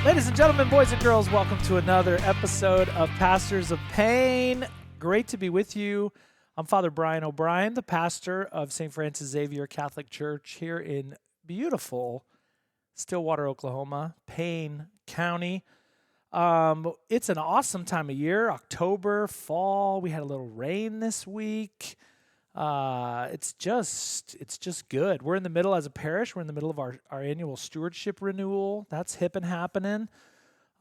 Ladies and gentlemen, boys and girls, welcome to another episode of Pastors of Pain. Great to be with you. I'm Father Brian O'Brien, the pastor of St. Francis Xavier Catholic Church here in beautiful Stillwater, Oklahoma, Payne County. It's an awesome time of year, October, fall. We had a little rain this week. It's just good. We're in the middle as a parish. We're in the middle of our annual stewardship renewal. That's hip and happening.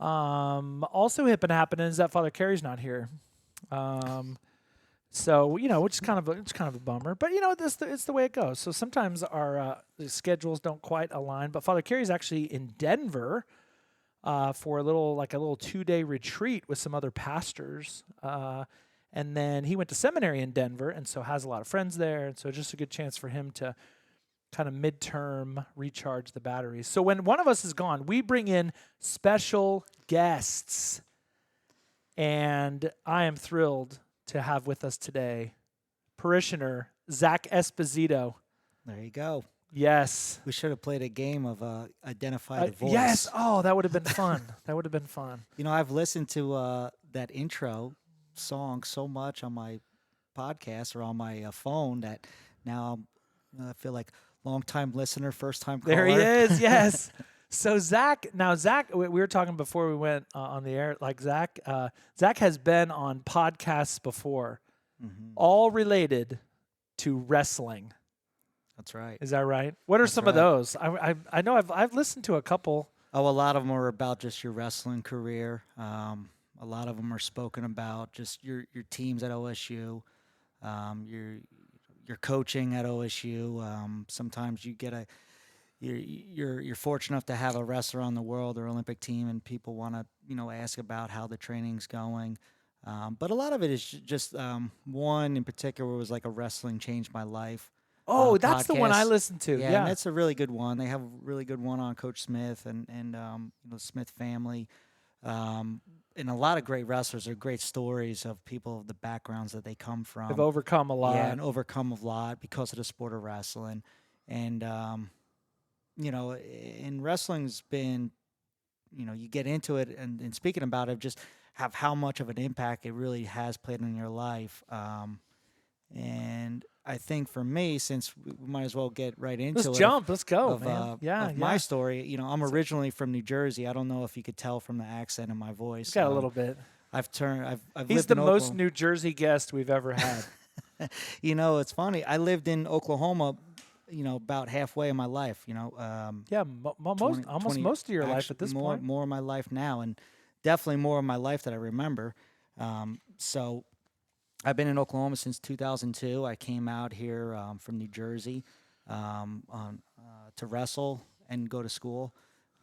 Also hip and happening is that Father Carey's not here. So, which is kind of a bummer, but it's the way it goes. So sometimes our schedules don't quite align, but Father Carey's actually in Denver, for a little 2-day retreat with some other pastors. And then he went to seminary in Denver, and so has a lot of friends there. And so just a good chance for him to kind of midterm recharge the batteries. So when one of us is gone, we bring in special guests. And I am thrilled to have with us today parishioner Zack Esposito. There you go. Yes. We should have played a game of identify the voice. Yes. Oh, that would have been fun. That would have been fun. I've listened to that intro song so much on my podcast or on my phone that now I feel like long-time listener, first-time caller. There he is, yes. So Zack, we were talking before we went on the air, like Zack has been on podcasts before, all related to wrestling. That's right. Is that right? What are some of those? I know I've listened to a couple. Oh, a lot of them are about just your wrestling career. A lot of them are spoken about just your teams at OSU, your coaching at OSU. Sometimes you get you're fortunate enough to have a wrestler on the world or Olympic team, and people want to ask about how the training's going. But a lot of it is just one in particular was like a wrestling changed my life. Oh, that's the one I podcast. listened to. Yeah, And that's a really good one. They have a really good one on Coach Smith and the Smith family. And a lot of great wrestlers are great stories of people of the backgrounds that they come from. They've overcome a lot. Yeah, and overcome a lot because of the sport of wrestling. And, and wrestling's been, you get into it and speaking about it, just have how much of an impact it really has played in your life. And I think for me, since we might as well get right into Let's jump. Let's go, man. My story, I'm originally from New Jersey. I don't know if you could tell from the accent in my voice. Got a little bit. I've He's the most Oklahoma. New Jersey guest we've ever had. It's funny. I lived in Oklahoma, about halfway in my life. Most of your life at this point. More of my life now, and definitely more of my life that I remember. So I've been in Oklahoma since 2002. I came out here from New Jersey to wrestle and go to school.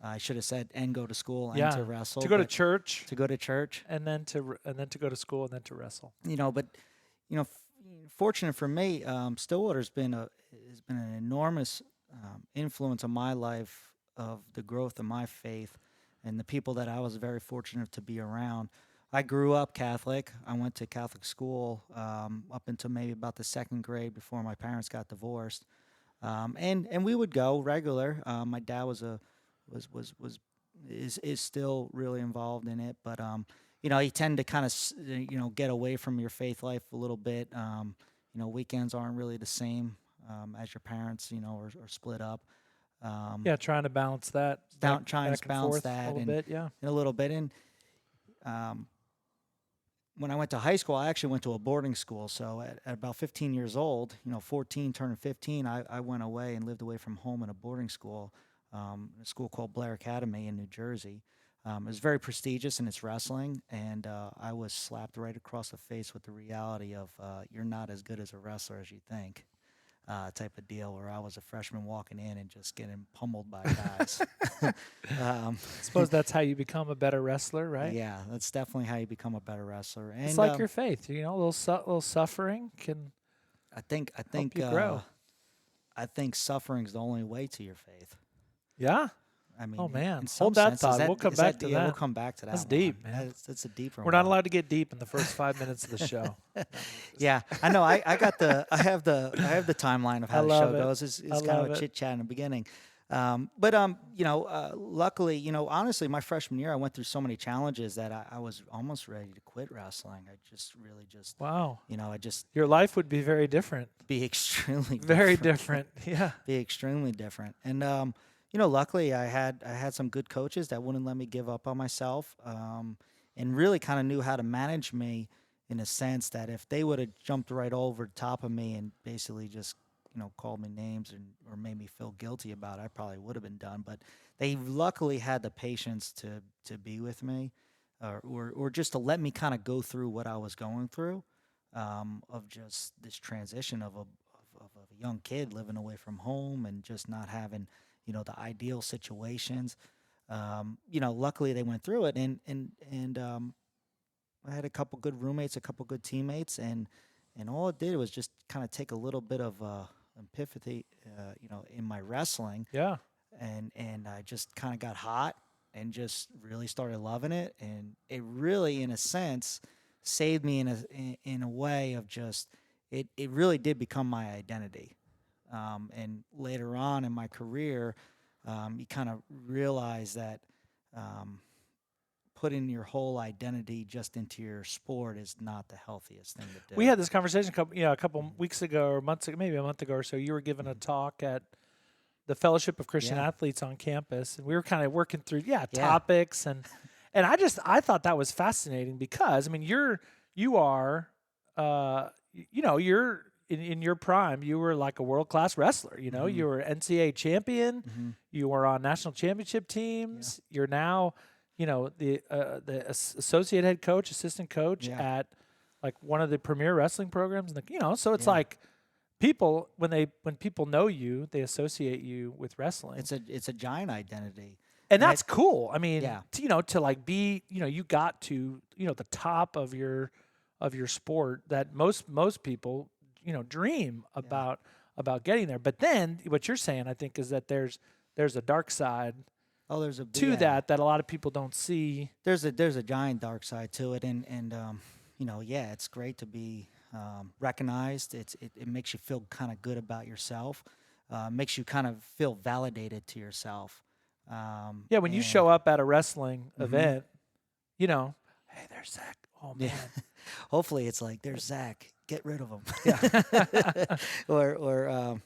I should have said and go to school and to wrestle. To go to church. To go to church. And then to go to school and then to wrestle. Fortunate for me, Stillwater's been an enormous influence on my life of the growth of my faith and the people that I was very fortunate to be around. I grew up Catholic. I went to Catholic school up until maybe about the second grade before my parents got divorced, and we would go regular. My dad is still really involved in it, but you tend to kind of get away from your faith life a little bit. Weekends aren't really the same as your parents, are split up. Trying to balance that. Trying to balance that a little bit, and when I went to high school, I actually went to a boarding school. So at about 15 years old, 14 turning 15, I went away and lived away from home in a boarding school, a school called Blair Academy in New Jersey. It was very prestigious in its wrestling, and I was slapped right across the face with the reality of you're not as good as a wrestler as you think. Type of deal where I was a freshman walking in and just getting pummeled by guys. I suppose that's how you become a better wrestler, right? Yeah, that's definitely how you become a better wrestler. And, it's like your faith, a little suffering can help you grow. I think suffering's the only way to your faith. Yeah. I mean, oh man, hold that thought. We'll come back to that. We'll come back to that. That's deep, man. That's a deeper one. We're not allowed to get deep in the first 5 minutes of the show. Yeah, I know. I have the timeline of how the show goes. It's kind of a chit chat in the beginning. Luckily, honestly, my freshman year, I went through so many challenges that I was almost ready to quit wrestling. I just really just, Wow. I just Your life would be very different. be extremely Very different. different. Yeah. Be extremely different. And luckily I had some good coaches that wouldn't let me give up on myself, and really kind of knew how to manage me in a sense that if they would have jumped right over the top of me and basically just called me names or made me feel guilty about it, I probably would have been done. But they luckily had the patience to be with me, or just to let me kind of go through what I was going through, of just this transition of a young kid living away from home and just not having the ideal situations. Luckily they went through it, and I had a couple good roommates, a couple good teammates, and all it did was just kind of take a little bit of empathy, in my wrestling, Yeah. and I just kind of got hot and just really started loving it, and it really, in a sense, saved me in a way of just it really did become my identity. And later on in my career, you kind of realize that. Putting your whole identity just into your sport is not the healthiest thing to do. We had this conversation a couple weeks ago or months ago, maybe a month ago or so. You were giving a talk at the Fellowship of Christian Yeah. Athletes on campus, and we were kind of working through Yeah. topics, and I thought that was fascinating because I mean you are you're in your prime. You were like a world class wrestler. Mhm. You were NCAA champion. Mhm. You were on national championship teams. You're now the associate head coach, assistant coach Yeah. at like one of the premier wrestling programs. So it's Yeah. like people when people know you, they associate you with wrestling. It's a giant identity. And And that's cool. I mean, Yeah. to like be, you got to, the top of your sport that most people, dream about getting there. But then what you're saying, I think, is that there's a dark side Oh, there's a to yeah. that a lot of people don't see. There's a giant dark side to it, and yeah, it's great to be recognized. It makes you feel kind of good about yourself. Makes you kind of feel validated to yourself. Yeah, when you And show up at a wrestling Mhm. event, hey, there's Zach. Oh man. Yeah. Hopefully it's like, there's Zach, get rid of him. Yeah.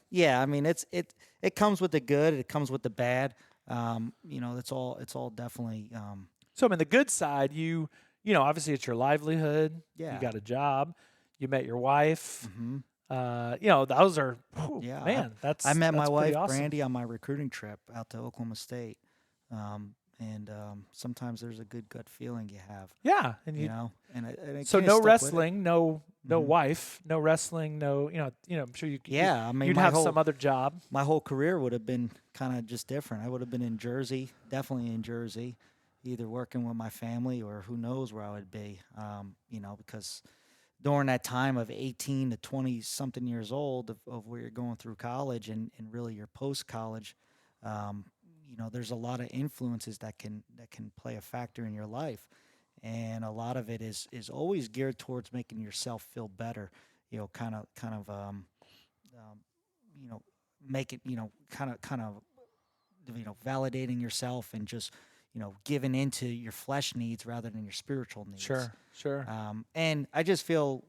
Yeah, I mean, it comes with the good, it comes with the bad. It's all definitely So I mean, the good side, obviously it's your livelihood. yeah. You got a job. You met your wife. hmm Those are Yeah, man. I met my that's pretty wife awesome. Brandy on my recruiting trip out to Oklahoma State, and sometimes there's a good gut feeling you have, Yeah, and and so kinda no stuck with it. wrestling, no Mhm. wife, no wrestling, no I'm sure Yeah, I mean, you'd have some other job. my whole career would have been kind of just different. I would have been in Jersey, definitely in Jersey, either working with my family or who knows where I would be. Because during that time of 18 to 20 something years old of where you're going through college and really your post college, um, there's a lot of influences that can play a factor in your life, and a lot of it is always geared towards making yourself feel better. Um, you know, make it, validating yourself and just, giving into your flesh needs rather than your spiritual needs. Sure. And I just feel,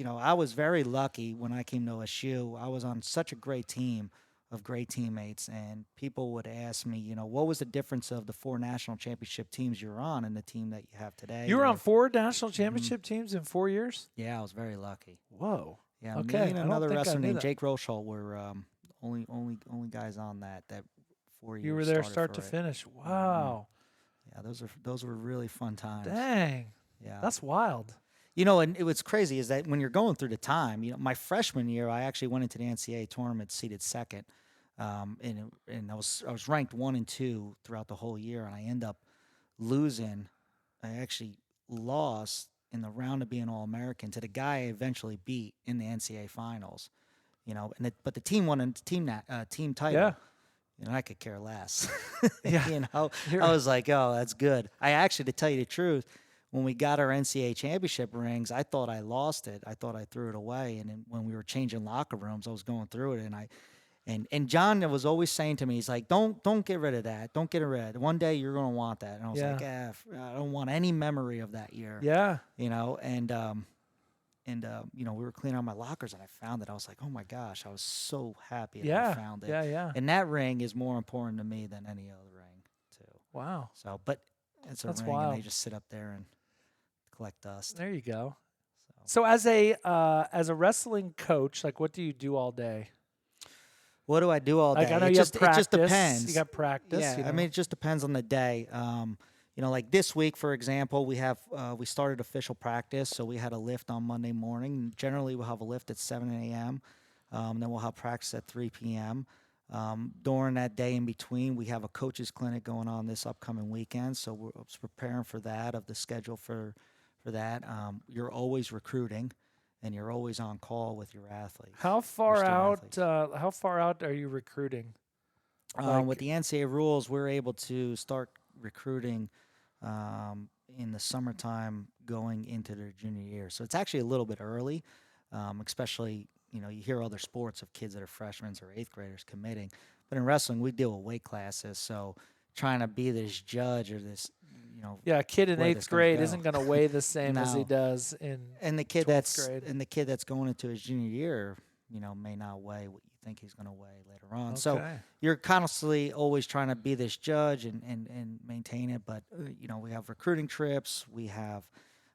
I was very lucky when I came to OSU. I was on such a great team of great teammates, and people would ask me, what was the difference of the 4 national championship teams you were on and the team that you have today? You were on Or- 4 national championship teams in 4 years. yeah, I was very lucky. Whoa. Yeah, Okay, me and I don't another think I wrestler knew named that. Jake Rochelle were only guys on that 4 years. You were there started start for to it. finish. Wow. Yeah, those were really fun times. Dang. Yeah, That's wild. and what's crazy is that when you're going through the time, my freshman year, I actually went into the NCAA tournament, seeded second, and I was ranked 1 and 2 throughout the whole year, and I end up losing. I actually lost in the round of being All American to the guy I eventually beat in the NCAA finals. But the team won a team title. Yeah. I could care less. Yeah. I was like, oh, that's good. I actually, to tell you the truth, when we got our NCAA championship rings, I thought I lost it. I thought I threw it away. And then when we were changing locker rooms, I was going through it, and And John was always saying to me, he's like, don't get rid of that. Don't get rid of it. One day you're going to want that. And I was Yeah. like, I don't want any memory of that year. Yeah. We were cleaning out my lockers and I found it. I was like, oh my gosh, I was so happy that I Yeah. found it. Yeah. Yeah. And that ring is more important to me than any other ring, too. Wow. So, but it's a That's ring, wild. and they just sit up there and collect dust. There you go. So, So as a wrestling coach, like what do you do all day? what do I do all day? Like I know it you just have practice. it just depends. You got practice. Yeah, you know. I mean, it just depends on the day. Like this week, for example, we started official practice, so we had a lift on Monday morning. Generally, we'll have a lift at 7 a.m. Then we'll have practice at 3 p.m. During that day in between, we have a coaches clinic going on this upcoming weekend, so we're preparing for that, of the schedule for that. You're always recruiting, and you're always on call with your athletes. How far out are you recruiting? With the NCAA rules, we're able to start recruiting in the summertime going into their junior year. So it's actually a little bit early, especially, you hear other sports of kids that are freshmen or eighth graders committing. But in wrestling, we deal with weight classes. So trying to be this judge or this, Yeah, a kid in where eighth this gonna grade go. isn't going to weigh the same as he No. does in and the kid 12th grade. that's going into his junior year, may not weigh what you think he's going to weigh later on. So Okay. you're constantly always trying to be this judge and maintain it. But we have recruiting trips, we have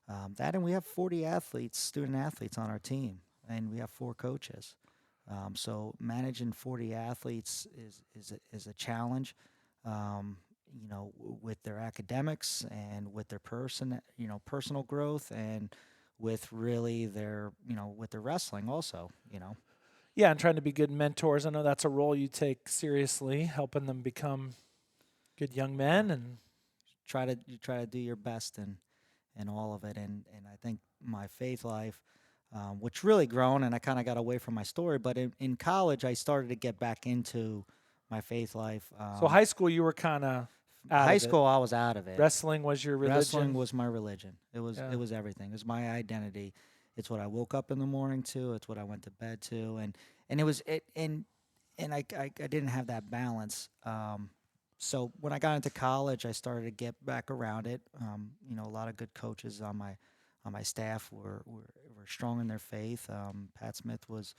that, and we have 40 student athletes on our team, and we have 4 coaches. So managing 40 athletes is a challenge. With their academics and with their personal growth, and with really with their wrestling also. Yeah, and trying to be good mentors. I know that's a role you take seriously, helping them become good young men, and You try to do your best in all of it. And I think my faith life, which really grown, and I kind of got away from my story, but in college I started to get back into my faith life. So high school you were kind of high school I was out of it. Wrestling was your religion. Wrestling was my religion. It was Yeah. it was everything. It was my identity. It's what I woke up in the morning to. It's what I went to bed to, and it was it and I didn't have that balance. So when I got into college, I started to get back around it. A lot of good coaches on my staff were strong in their faith. Pat Smith was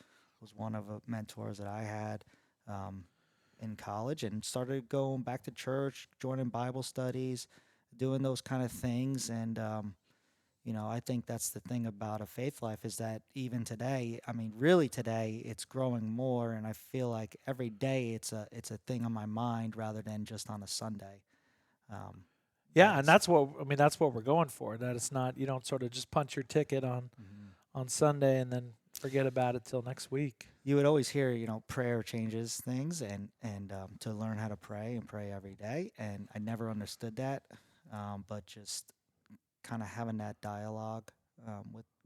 one of the mentors that I had in college, and started going back to church, joining Bible studies, doing those kind of things. And I think that's the thing about a faith life, is that even today, really today, it's growing more, and I feel like every day it's a thing on my mind rather than just on a Sunday. Yeah, and that's what we're going for. That it's not, you don't sort of just punch your ticket on Sunday and then forget about it till next week. You would always hear, prayer changes things, and to learn how to pray and pray every day. And I never understood that, but just kind of having that dialogue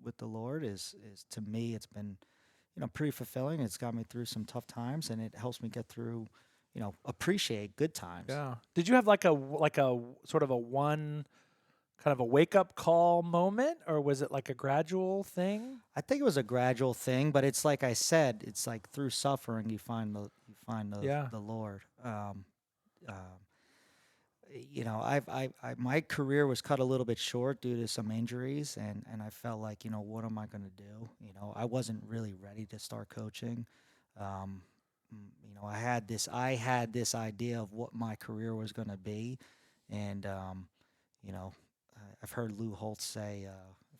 with the Lord is to me, it's been pretty fulfilling. It's got me through some tough times, and it helps me get through, appreciate good times. Yeah. Did you have like a sort of a one kind of a wake up call moment, or was it like a gradual thing? I think it was a gradual thing, but it's like I said, it's like through suffering you find the Lord. My career was cut a little bit short due to some injuries, and I felt like, what am I going to do? I wasn't really ready to start coaching. I had this idea of what my career was going to be, and I've heard Lou Holtz say,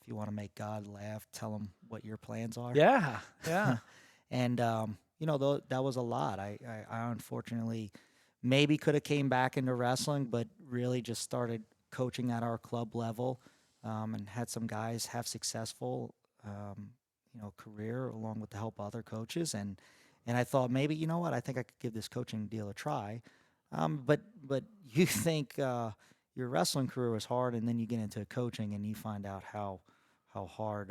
if you want to make God laugh, tell him what your plans are. Yeah, yeah. And that was a lot. I unfortunately maybe could have came back into wrestling, but really just started coaching at our club level, and had some guys have successful career along with the help of other coaches, and I thought, maybe, I think I could give this coaching deal a try. But you think your wrestling career was hard, and then you get into coaching and you find out how hard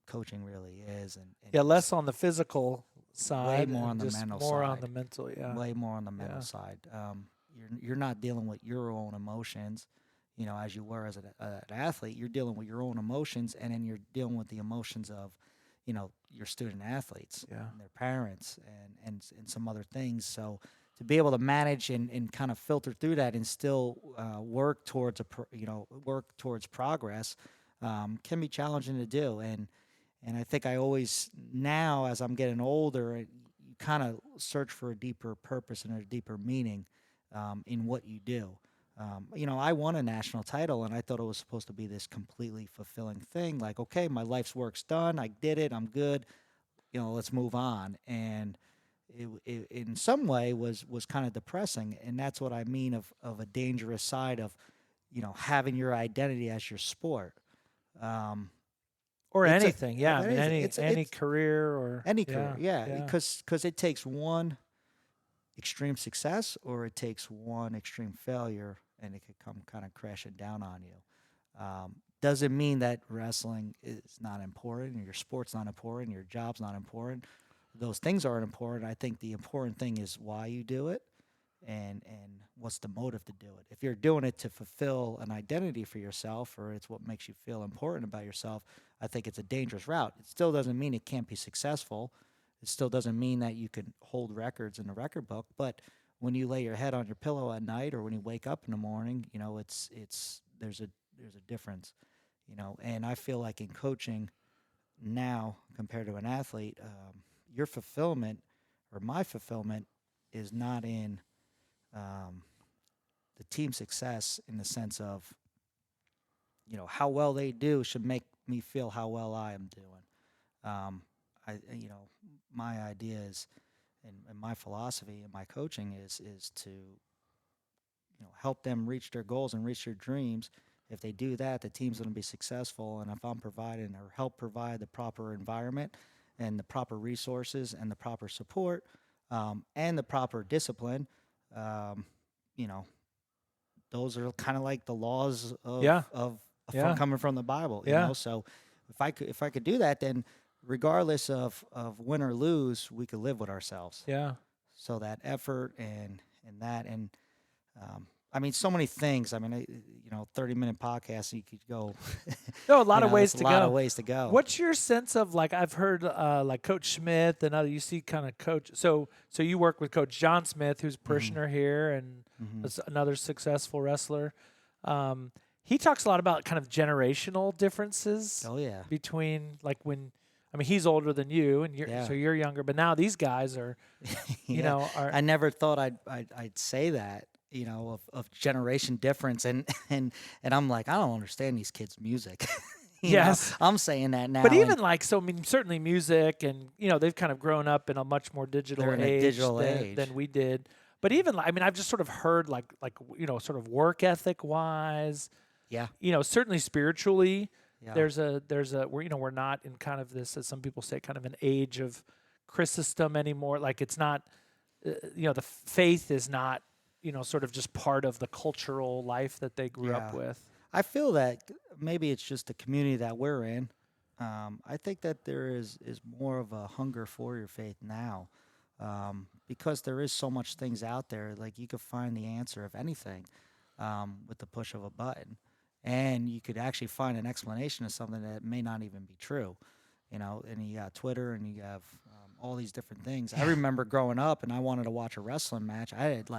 coaching really is, and Less on the physical side, way more on the mental side. More on the mental, yeah. Way more on the mental side. You're not dealing with your own emotions, as you were as an athlete. You're dealing with your own emotions, and then you're dealing with the emotions of, your student athletes Yeah. and their parents and some other things. So to be able to manage and kind of filter through that and still work towards work towards progress can be challenging to do. And I think I always now, as I'm getting older, you kind of search for a deeper purpose and a deeper meaning in what you do. I won a national title, and I thought it was supposed to be this completely fulfilling thing. Like, okay, my life's work's done. I did it. I'm good. Let's move on. And it in some way was kind of depressing. And that's what I mean of a dangerous side of, having your identity as your sport. Or It's a anything. Yeah. I mean, any career or any career, yeah, Yeah. because it takes one extreme success or it takes one extreme failure, and it could come kind of crashing down on you. Doesn't mean that wrestling is not important, or your sport's not important, your job's not important. Those things aren't important. I think the important thing is why you do it, and what's the motive to do it. If you're doing it to fulfill an identity for yourself, or it's what makes you feel important about yourself, I think it's a dangerous route. It still doesn't mean it can't be successful. It still doesn't mean that you can hold records in the record book. But when you lay your head on your pillow at night, or when you wake up in the morning, there's a difference. And I feel like in coaching now compared to an athlete, your fulfillment or my fulfillment is not in the team success, in the sense of, how well they do should make me feel how well I am doing. My idea is, and my philosophy and my coaching is to, help them reach their goals and reach their dreams. If they do that, the team's going to be successful. And if I'm providing or help provide the proper environment and the proper resources and the proper support and the proper discipline, you know, those are kind of like the laws of from coming from the Bible. So if I could do that, then regardless of win or lose, we could live with ourselves. Yeah. So that effort and I mean, so many things. I mean, 30-minute podcast, you could go. No, a lot of ways to go. A lot of ways to go. What's your sense of, like, I've heard like Coach Smith and other, you see kind of coach. So you work with Coach John Smith, who's a parishioner here and is another successful wrestler. He talks a lot about kind of generational differences. Oh yeah. Between, like, he's older than you, and so you're younger. But now these guys are, I never thought I'd say that. Of generation difference, and I'm like, I don't understand these kids' music. Yes, I'm saying that now. But even certainly music, and they've kind of grown up in a much more digital age than we did. But even I've just sort of heard like sort of work ethic wise, certainly spiritually, there's a we're not in kind of this, as some people say, kind of an age of Christendom anymore. Like, it's not the faith is not sort of just part of the cultural life that they grew up with. I feel that maybe it's just the community that we're in. I think that there is more of a hunger for your faith now, because there is so much things out there. Like, you could find the answer of anything with the push of a button, and you could actually find an explanation of something that may not even be true. And you got Twitter, and you have all these different things. I remember growing up, and I wanted to watch a wrestling match. I had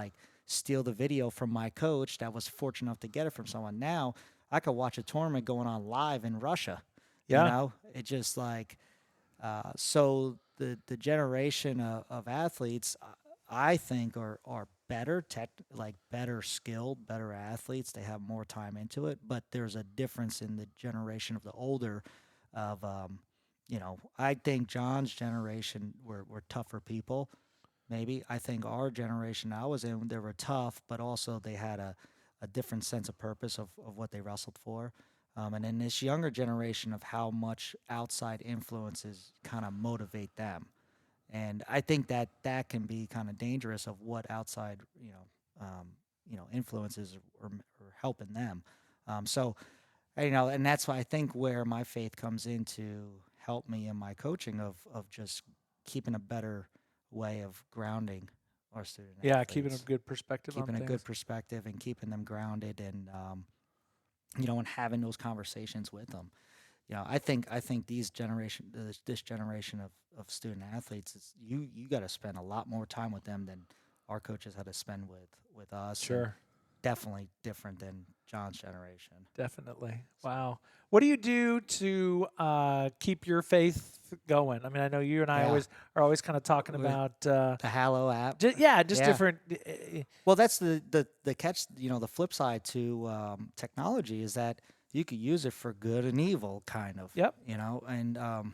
steal the video from my coach that was fortunate enough to get it from someone. Now I could watch a tournament going on live in Russia. It just so the generation of athletes, I think are better better skilled, better athletes. They have more time into it, but there's a difference in the generation of the older of I think John's generation were tougher people. Maybe. I think our generation I was in, they were tough, but also they had a different sense of purpose of what they wrestled for. And in this younger generation of how much outside influences kind of motivate them. And I think that can be kind of dangerous of what outside, influences are helping them. And that's why I think where my faith comes in to help me in my coaching of just keeping a better way of grounding our student athletes. Keeping a good perspective and keeping them grounded, and and having those conversations with them. I think this generation of student athletes is you got to spend a lot more time with them than our coaches had to spend with us. And Sure. definitely different than John's generation. Definitely. Wow. What do you do to keep your faith going? I mean, I know you and I Yeah. are always kind of talking We're- about The Hallow app. just Yeah. different. Well, that's the catch. The flip side to technology is that you could use it for good and evil, kind of. Yep. And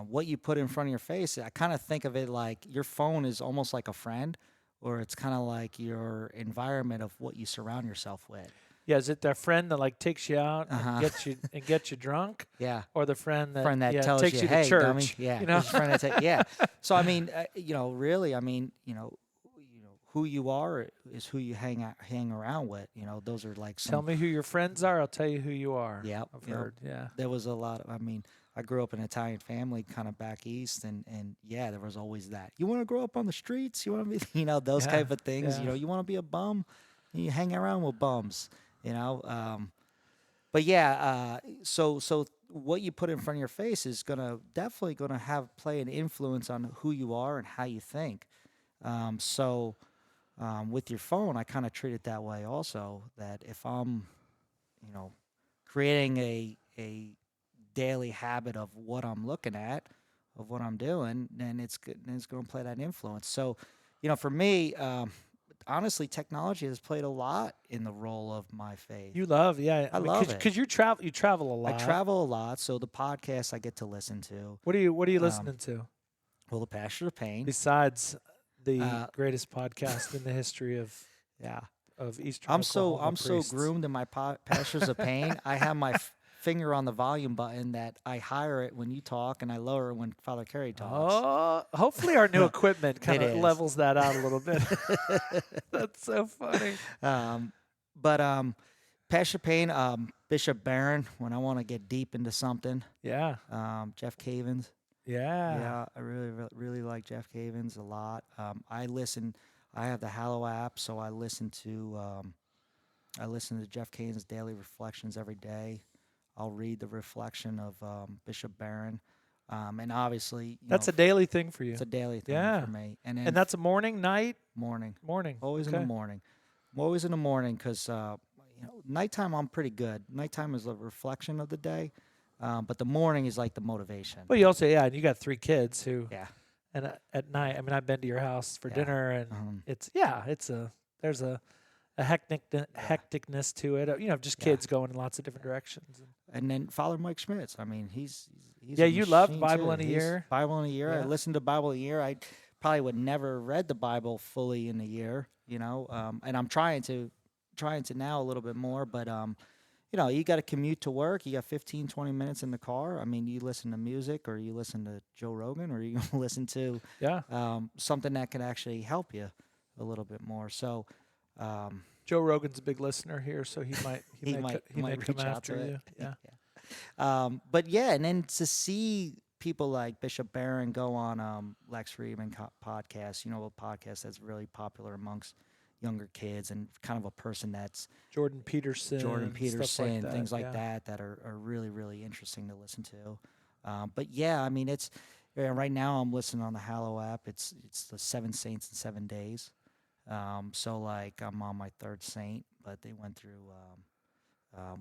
what you put in front of your face, I kind of think of it like your phone is almost like a friend, or it's kind of like your environment of what you surround yourself with. Yeah, is it that friend that like takes you out Uh-huh. and gets you drunk, Yeah. or the friend that, Tells takes you to hey, church? dummy. Yeah. You know? It's a friend that yeah. So I mean, really, I mean, who you are is who you hang around with. Those are like some. Tell me who your friends are. I'll tell you who you are. Yep. I've Yep. heard. Yeah. There was a lot of. I mean, I grew up in an Italian family, kind of back east, and yeah, there was always that. You want to grow up on the streets? You want to be, those Yeah, type of things. yeah. You want to be a bum? You hang around with bums. But yeah, so what you put in front of your face is definitely gonna play an influence on who you are and how you think. With your phone, I kind of treat it that way also. That if I'm, creating a daily habit of what I'm looking at, of what I'm doing, then it's good. Then it's going to play that influence. So, for me, honestly, technology has played a lot in the role of my faith. You love, yeah. I love it. Because you travel a lot. I travel a lot, so the podcasts I get to listen to. What are you listening to? Well, the Passion of Pain. Besides the greatest podcast in the history of Yeah. Eastern I'm so Oklahoma priests. groomed in my Pastures of Pain. I have my finger on the volume button that I higher it when you talk and I lower it when Father Carey talks. Oh, hopefully our new equipment kind It of is. levels that out a little bit. That's so funny. But Passion of Pain, Bishop Barron, when I want to get deep into something. Yeah. Jeff Cavins. Yeah. Yeah, I really like Jeff Cavins a lot. I have the Hallow app, so I listen to Jeff Cavins' daily reflections every day. I'll read the reflection of Bishop Barron, and obviously That's a daily thing for you. It's a daily thing for me, and that's a morning, night, morning, always in the morning. I'm always in the morning because nighttime I'm pretty good. Nighttime is a reflection of the day, but the morning is like the motivation. But you also, and you got 3 kids who, and at night, I mean, I've been to your house for dinner, and there's a hecticness to it. Just kids going in lots of different directions. And then Father Mike Schmitz. I mean, he's you loved Bible in a Year. Bible in a Year. Yeah. I listened to Bible in a Year. I probably would never read the Bible fully in a year. And I'm trying to now a little bit more, but you got to commute to work. You got 15, 20 minutes in the car. I mean, you listen to music or you listen to Joe Rogan or you listen to something that can actually help you a little bit more. So Joe Rogan's a big listener here, so he might come after you. Yeah. But yeah, and then to see people like Bishop Barron go on Lex Friedman podcast, a podcast that's really popular amongst younger kids and kind of a person that's Jordan Peterson, things like that are really, really interesting to listen to. But yeah, I mean, it's right now I'm listening on the Hallow app. It's the 7 Saints in 7 days. So like I'm on my 3rd saint, but they went through,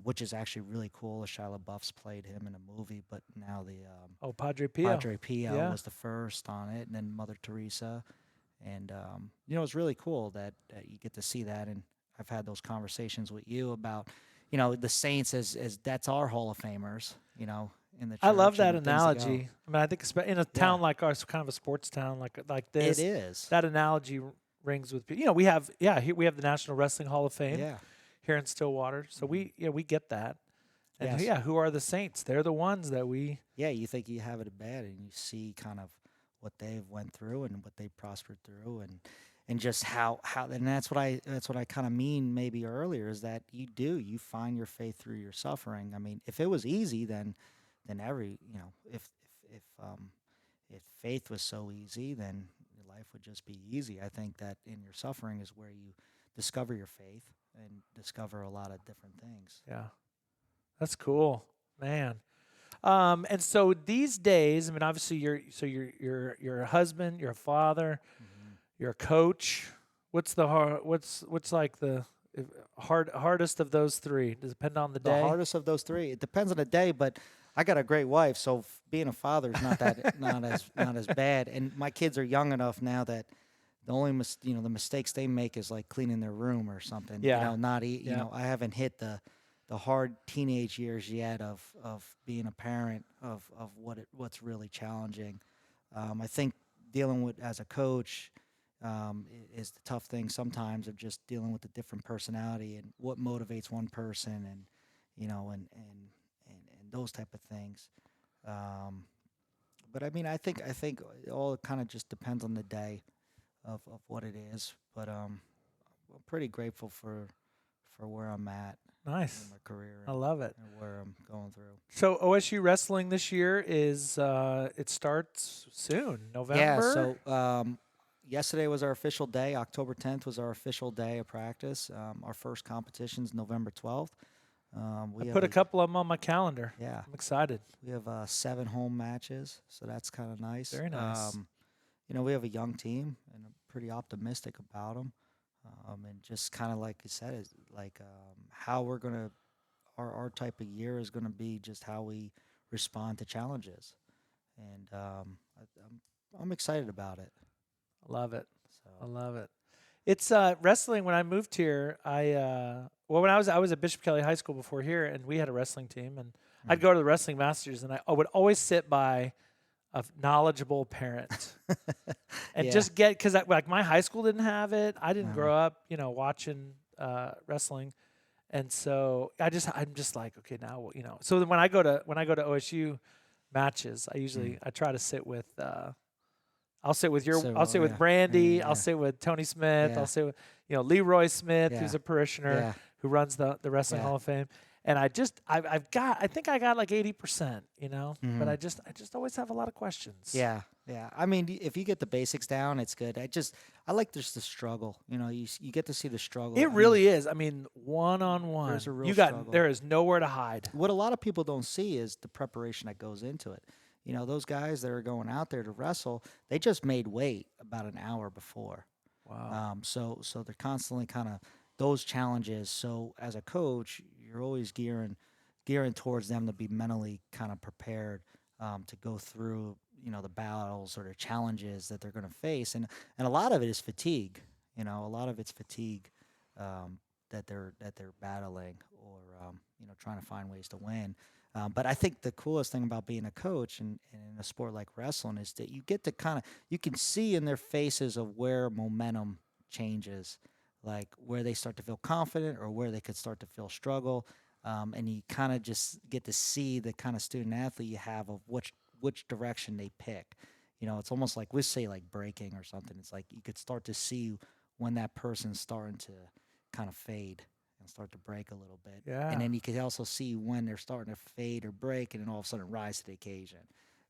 which is actually really cool. Shia LaBeouf's played him in a movie, but now the Padre Pio. Padre Pio was the first on it, and then Mother Teresa. And, it's really cool that you get to see that. And I've had those conversations with you about, the saints as that's our Hall of Famers, in the church. I love that and analogy. I mean, I think in a town like ours, kind of a sports town like this. It is. That analogy rings with people. We have here we have the National Wrestling Hall of Fame here in Stillwater. So we get that. And who are the saints? They're the ones that we. Yeah, you think you have it bad, and you see kind of what they've went through and what they prospered through, and just how and that's what I kind of mean maybe earlier is that you find your faith through your suffering. I mean, if it was easy, then if faith was so easy, then your life would just be easy. I think that in your suffering is where you discover your faith and discover a lot of different things. Yeah, that's cool, man. And so these days, I mean, obviously you're a husband, you're a father, you're a coach. What's like the hardest of those three? Does it depend on the day? The hardest of those three. It depends on the day, but I got a great wife, so being a father is not that not as bad. And my kids are young enough now that the only the mistakes they make is like cleaning their room or something. Yeah. You know, not eat. You know, I haven't hit the hard teenage years yet of being a parent of what's really challenging. I think dealing with as a coach is the tough thing sometimes of just dealing with the different personality and what motivates one person and and those type of things. But I mean, I think it all kind of just depends on the day of what it is. But I'm pretty grateful for where I'm at. Nice. In my career. I love it. And where I'm going through. So OSU wrestling this year is it starts soon, November. Yeah. So yesterday was our official day. October 10th was our official day of practice. Our first competition's November 12th. I put a couple of them on my calendar. Yeah. I'm excited. We have 7 home matches, so that's kind of nice. Very nice. We have a young team, and I'm pretty optimistic about them. And just kind of like you said, is like how we're gonna, our type of year is gonna be just how we respond to challenges, and I'm excited about it. I love it. So. I love it. It's wrestling. When I moved here, when I was at Bishop Kelly High School before here, and we had a wrestling team, and I'd go to the wrestling masters, and I would always sit by a knowledgeable parent and just get, because like my high school didn't have it. I didn't grow up, watching wrestling, and so I'm just like, okay, now So then when I go to OSU matches, I try to sit with. I'll sit with with Brandy. I'll sit with Tony Smith. Yeah. I'll sit with Leroy Smith, Yeah. who's a parishioner who runs the Wrestling Hall of Fame. And I think I got like 80%, but I just always have a lot of questions. Yeah. I mean, if you get the basics down, it's good. I like just the struggle. You get to see the struggle. It really is. I mean, one-on-one. There's a real struggle. There is nowhere to hide. What a lot of people don't see is the preparation that goes into it. Those guys that are going out there to wrestle, they just made weight about an hour before. Wow. So they're constantly kind of those challenges. So as a coach, you're always gearing towards them to be mentally kind of prepared to go through, the battles or the challenges that they're going to face. And a lot of it is fatigue. A lot of it's fatigue that they're battling or trying to find ways to win. But I think the coolest thing about being a coach in a sport like wrestling is that you get to you can see in their faces of where momentum changes, like where they start to feel confident or where they could start to feel struggle. And you kind of just get to see the kind of student athlete you have of which direction they pick. It's almost like we say like braking or something. It's like you could start to see when that person's starting to kind of fade and start to break a little bit. Yeah. And then you could also see when they're starting to fade or break and then all of a sudden rise to the occasion.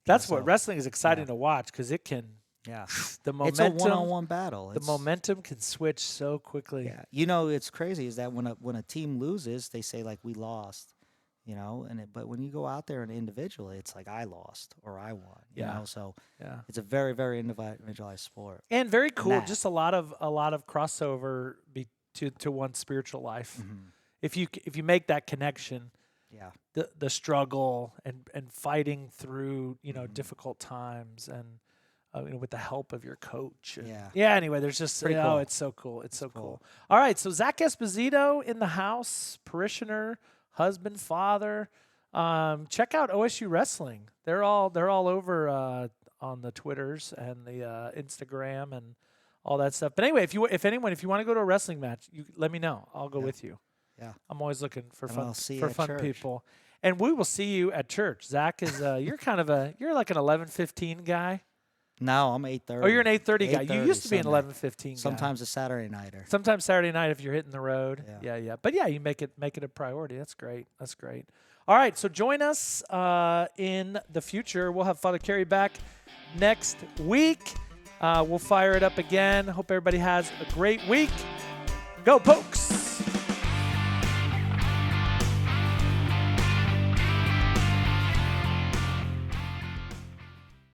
That's what wrestling is exciting to watch, because it can the momentum, it's a one-on-one battle. The momentum can switch so quickly. Yeah. It's crazy is that when a team loses, they say like we lost. But when you go out there and individually, it's like I lost or I won. So it's a very, very individualized sport. And very cool. Just a lot of crossover to one's spiritual life. Mm-hmm. If you make that connection, the struggle and fighting through difficult times and with the help of your coach. Anyway, there's just cool. It's so cool. It's so cool. All right, so Zack Esposito in the house, parishioner, husband, father. Check out OSU Wrestling. They're all over on the Twitters and the Instagram and all that stuff. But anyway, if you want to go to a wrestling match, you let me know. I'll go with you. Yeah, I'm always looking for fun church. people. And we will see you at church. Zack is you're like an 11:15 guy. No, I'm 8:30. Oh, you're an 8:30 guy. You used to be an Sunday. 11:15 guy. Sometimes a Saturday nighter. Sometimes Saturday night if you're hitting the road. Yeah. But you make it a priority. That's great. All right, so join us in the future. We'll have Father Carey back next week. We'll fire it up again. Hope everybody has a great week. Go Pokes!